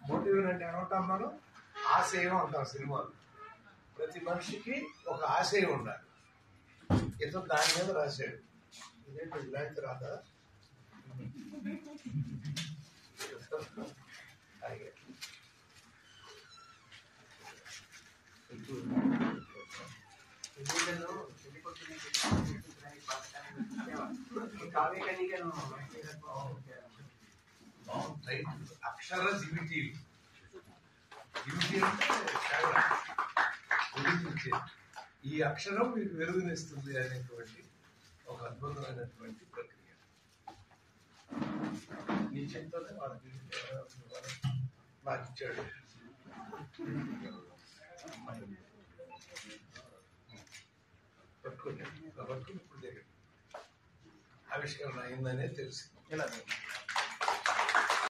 Motivation అంటే ఏమంటాం మనం? ఆశయం అంటాం సినిమాలు. ప్రతి మనిషికి ఒక ఆశయం ఉండాలి. ఇతను దాని మీద రాశాడు. ఇదేంటి ఇలాంటి రాదా? అక్షర జీవిటీ అంటే ఈ అక్షరం మీకు వెలుగునిస్తుంది అనేటువంటి ఒక అద్భుతమైనటువంటి ప్రక్రియ. నీ చెప్తోనే వాళ్ళకి నాకు ఇచ్చాడు. పట్టుకుని ఇప్పుడు దగ్గర ఆవిష్కరణ అయిందనే తెలిసింది.